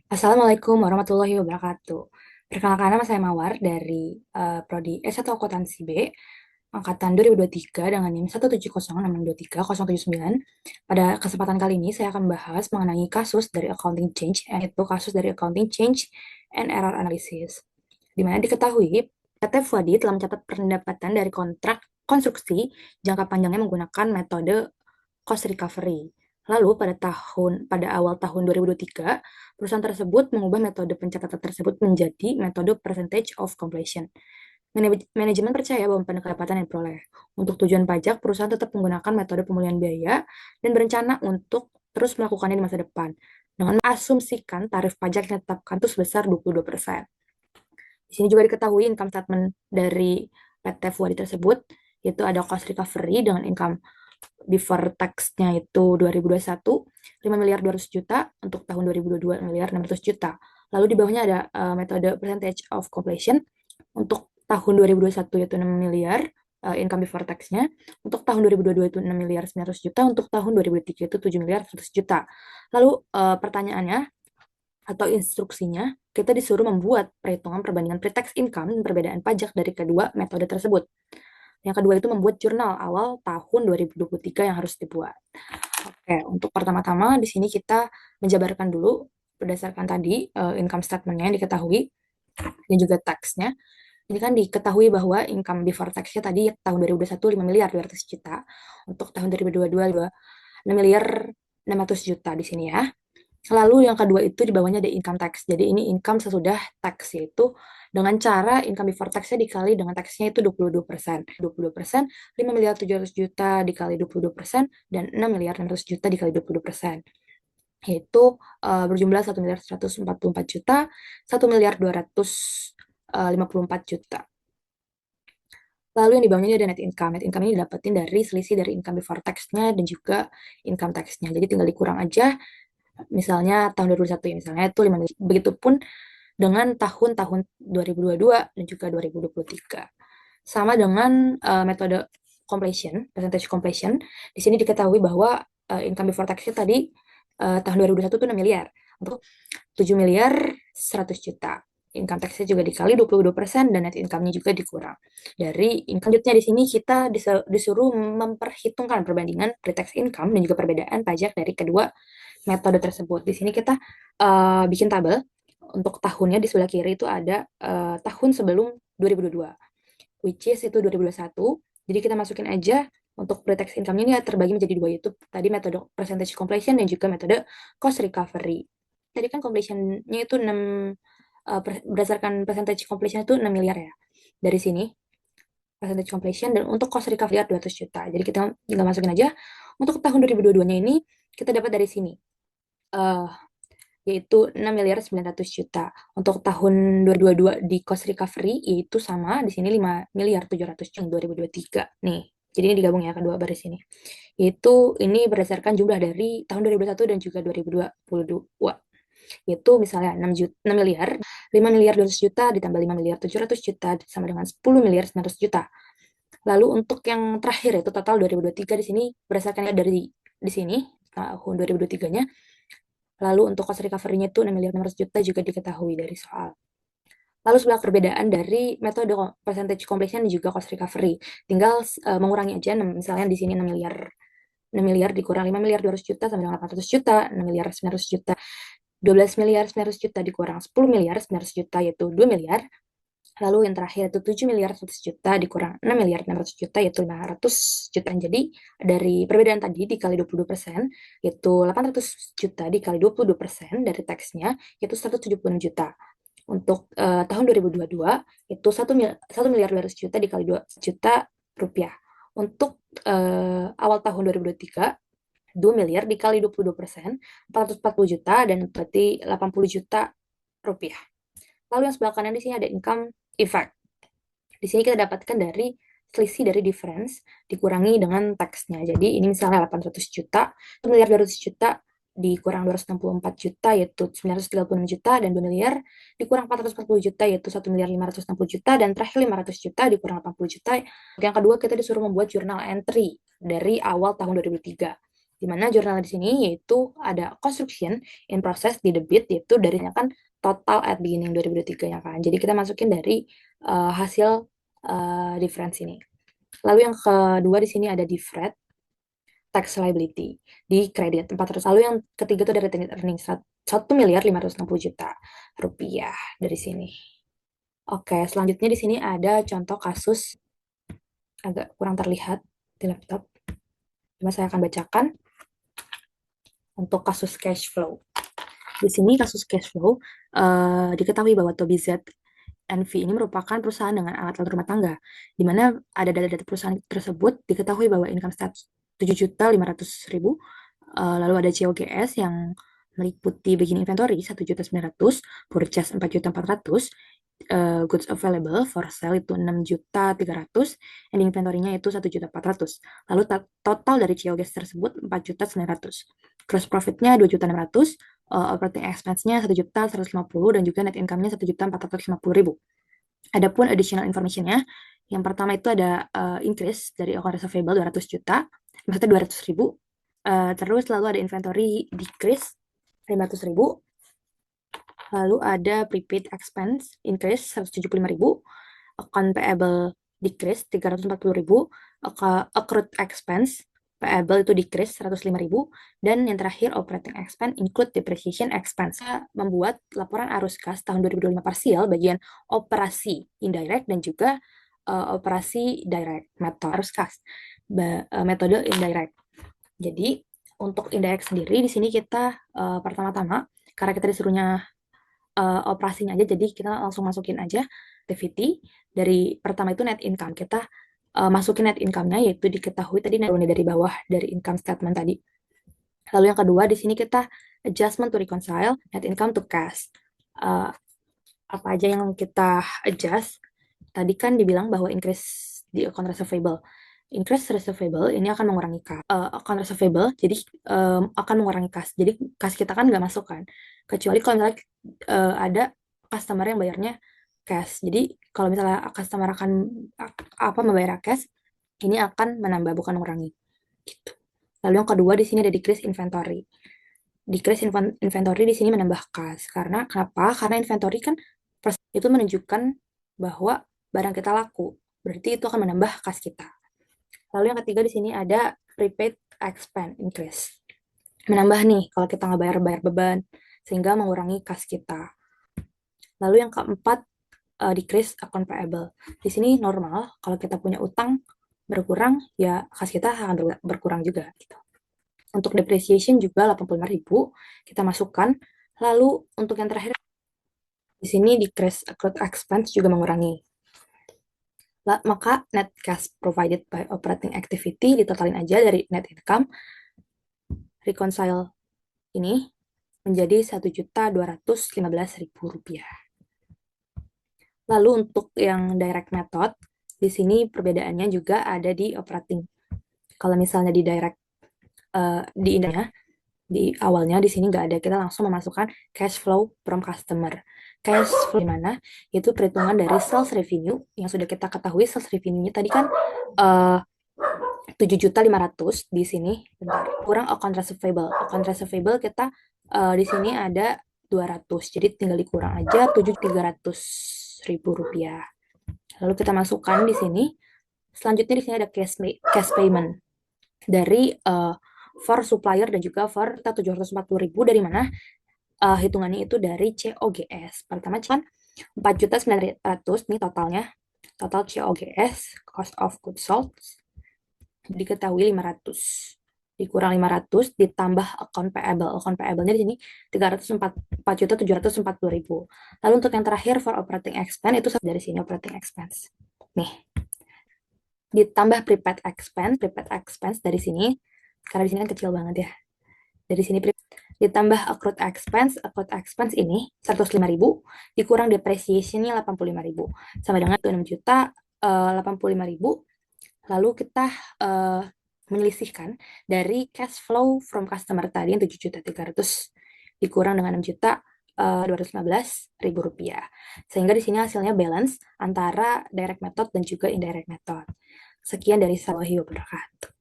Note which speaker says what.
Speaker 1: Assalamualaikum warahmatullahi wabarakatuh. Perkenalkan, nama saya Mawar dari Prodi S1 Akuntansi B, Angkatan 2023 dengan NIM 1706623 Pada kesempatan kali ini, saya akan membahas mengenai kasus dari accounting change, yaitu kasus dari accounting change and error analysis. Di mana diketahui, PT Fuadi telah mencatat pendapatan dari kontrak konstruksi jangka panjangnya menggunakan metode cost recovery. Lalu pada awal tahun 2023, perusahaan tersebut mengubah metode pencatatan tersebut menjadi metode percentage of completion. Manajemen percaya bahwa pendapatan yang diperoleh untuk tujuan pajak, perusahaan tetap menggunakan metode pemulihan biaya dan berencana untuk terus melakukannya di masa depan dengan mengasumsikan tarif pajak yang ditetapkan itu sebesar 22%. Di sini juga diketahui income statement dari PT Fuadi tersebut, yaitu ada cost recovery dengan income before tax-nya itu 2021 5 miliar 200 juta, untuk tahun 2022 miliar 600 juta. Lalu di bawahnya ada metode percentage of completion untuk tahun 2021 yaitu 6 miliar income before tax-nya, untuk tahun 2022 itu 6 miliar 900 juta, untuk tahun 2023 itu 7 miliar 100 juta. Lalu pertanyaannya atau instruksinya, kita disuruh membuat perhitungan perbandingan pre-tax income dan perbedaan pajak dari kedua metode tersebut. Yang kedua itu membuat jurnal awal tahun 2023 yang harus dibuat. Oke, untuk pertama-tama di sini kita menjabarkan dulu berdasarkan tadi income statement-nya yang diketahui dan juga tax-nya. Ini kan diketahui bahwa income before tax-nya tadi tahun 2021 5 miliar 200 juta, untuk tahun 2022 6 miliar 600 juta di sini ya. Lalu yang kedua itu di bawahnya ada income tax. Jadi ini income sesudah tax, yaitu dengan cara income before tax-nya dikali dengan tax-nya itu 22%. 22%, 5 miliar 700 juta dikali 22%, dan 6 miliar 600 juta dikali 20%. Yaitu berjumlah 1 miliar 144 juta, 1 miliar 254 juta. Lalu yang di bawahnya ada net income. Net income ini didapetin dari selisih dari income before tax-nya dan juga income tax-nya. Jadi tinggal dikurang aja. Misalnya tahun 2021 ya, misalnya itu 5 miliar. Begitupun dengan tahun-tahun 2022 dan juga 2023. Sama dengan metode completion, percentage completion. Di sini diketahui bahwa income before tax tadi tahun 2021 itu 6 miliar. Untuk 7 miliar 100 juta. Income tax-nya juga dikali 22% dan net income-nya juga dikurang. Dari income selanjutnya di sini kita disuruh memperhitungkan perbandingan pre-tax income dan juga perbedaan pajak dari kedua metode tersebut. Di sini kita bikin tabel. Untuk tahunnya di sebelah kiri itu ada tahun sebelum 2022, which is itu 2021. Jadi kita masukin aja untuk pre-tax income-nya ini terbagi menjadi dua, yaitu tadi metode percentage completion dan juga metode cost recovery. Tadi kan completion-nya itu 6, berdasarkan percentage completion itu 6 miliar ya. Dari sini percentage completion, dan untuk cost recovery 200 juta. Jadi kita tinggal masukin aja. Untuk tahun 2022-nya ini kita dapat dari sini. Yaitu 6 miliar 900 juta. Untuk tahun 2022 di cost recovery yaitu sama, di sini 5 miliar 700 juta 2023. Nih, jadi ini digabung ya kedua baris ini. Yaitu ini berdasarkan jumlah dari tahun 2021 dan juga 2022. Yaitu misalnya 6 miliar, 5 miliar 200 juta ditambah 5 miliar 700 juta sama dengan 10 miliar 900 juta. Lalu untuk yang terakhir itu total 2023 di sini berdasarkan dari di sini tahun 2023-nya. Lalu untuk cost recovery-nya itu 6 miliar 600 juta juga diketahui dari soal. Lalu sebelah perbedaan dari metode percentage completion dan juga cost recovery. Tinggal mengurangi aja, misalnya di sini 6 miliar. 6 miliar dikurang 5 miliar 200 juta sama dengan 800 juta, 6 miliar 900 juta. 12 miliar 900 juta dikurang 10 miliar 900 juta yaitu 2 miliar. Lalu yang terakhir itu 7 miliar 100 juta dikurang 6 miliar 600 juta yaitu 500 juta. Jadi dari perbedaan tadi dikali 22%, yaitu 800 juta dikali 22% dari teksnya, yaitu 176 juta. Untuk tahun 2022 itu 1 miliar 200 juta dikali 2 juta rupiah. Untuk awal tahun 2023, 2 miliar dikali 22%, 440 juta, dan berarti 80 juta rupiah. Lalu yang sebelah kanan di sini ada income effect. Di sini kita dapatkan dari selisih dari difference dikurangi dengan teksnya. Jadi ini misalnya 800 juta, 1 miliar 200 juta dikurang 264 juta yaitu 936 juta, dan 2 miliar dikurang 440 juta yaitu 1 miliar 560 juta, dan terakhir 500 juta dikurang 80 juta. Yang kedua kita disuruh membuat journal entry dari awal tahun 2003. Di mana jurnal di sini yaitu ada construction in process di debit, yaitu darinya kan total at beginning 2023 ya kan. Jadi kita masukin dari hasil difference ini. Lalu yang kedua di sini ada deferred tax liability di kredit 400. Lalu yang ketiga itu ada retained earnings 1.560.000.000 rupiah dari sini. Oke, selanjutnya di sini ada contoh kasus agak kurang terlihat di laptop. Cuma saya akan bacakan untuk kasus cash flow. Di sini kasus cash flow diketahui bahwa Tobii Z NV ini merupakan perusahaan dengan alat-alat rumah tangga, di mana ada data-data perusahaan tersebut diketahui bahwa income status 7.500.000, lalu ada COGS yang meliputi beginning inventory 1.900.000, purchase 4.400.000, goods available for sale itu 6.300.000, ending inventory-nya itu 1.400.000. Lalu total dari COGS tersebut 4.900.000. Gross profit-nya 2.600.000, operating expense-nya 1.150.000 dan juga net income-nya 1.450.000. Adapun additional information-nya, yang pertama itu ada increase dari account receivable 200 juta, maksudnya 200.000. Terus lalu ada inventory decrease 500.000. Lalu ada prepaid expense increase 175.000, account payable decrease 340.000, accrued expense payable itu decrease 105.000, dan yang terakhir operating expense include depreciation expense. Kita membuat laporan arus kas tahun 2025 parsial bagian operasi indirect dan juga operasi direct metode arus kas metode indirect. Jadi untuk indirect sendiri di sini kita pertama-tama karena kita disuruhnya operasinya aja, jadi kita langsung masukin aja activity. Dari pertama itu net income, kita masukin net income-nya, yaitu diketahui tadi dari bawah dari income statement tadi. Lalu yang kedua di sini kita adjustment to reconcile net income to cash. Apa aja yang kita adjust? Tadi kan dibilang bahwa increase di account receivable. Increase receivable ini akan mengurangi account receivable, jadi akan mengurangi kas. Jadi kas kita kan nggak masuk kan. Kecuali kalau misalnya ada customer yang bayarnya cash. Jadi kalau misalnya customer akan membayar cash, ini akan menambah bukan mengurangi. Gitu. Lalu yang kedua di sini ada decrease inventory. Decrease inventory di sini menambah kas. Karena kenapa? Karena inventory kan itu menunjukkan bahwa barang kita laku. Berarti itu akan menambah kas kita. Lalu yang ketiga di sini ada prepaid expense increase. Menambah nih kalau kita nggak bayar beban, sehingga mengurangi kas kita. Lalu yang keempat, decrease account payable. Di sini normal, kalau kita punya utang berkurang, ya kas kita akan berkurang juga. Gitu. Untuk depreciation juga 85.000 kita masukkan. Lalu untuk yang terakhir, di sini decrease accrued expense juga mengurangi. Maka net cash provided by operating activity ditotalin aja dari net income, reconcile ini menjadi Rp1.215.000. Lalu untuk yang direct method, di sini perbedaannya juga ada di operating. Kalau misalnya di direct, di indahnya, di awalnya di sini nggak ada, kita langsung memasukkan cash flow from customer. Cash flow di mana? Itu perhitungan dari sales revenue yang sudah kita ketahui. Sales revenue-nya tadi kan 7.500.000 di sini. Bentar. Kurang account receivable. Account receivable kita di sini ada 200. Jadi tinggal dikurang aja 7.300.000 rupiah. Lalu kita masukkan di sini. Selanjutnya di sini ada cash payment dari for supplier dan juga for 740.000 dari mana? Hitungannya itu dari COGS. Pertama kan 4.900.000 nih totalnya. Total COGS, cost of goods sold, diketahui 500. Dikurang 500 ditambah account payable. Account payable-nya di sini 4.740.000. Lalu untuk yang terakhir for operating expense itu dari sini operating expense. Nih. Ditambah prepaid expense dari sini, karena di sini kan kecil banget ya. Dari sini ditambah accrued expense ini 105.000, dikurang depreciation-nya 85.000, sama dengan 6.085.000. Lalu kita menyelisihkan dari cash flow from customer tadi yang 7.300 dikurang dengan 6.215.000 rupiah. Sehingga di sini hasilnya balance antara direct method dan juga indirect method. Sekian dari saya. Wabarakatuh.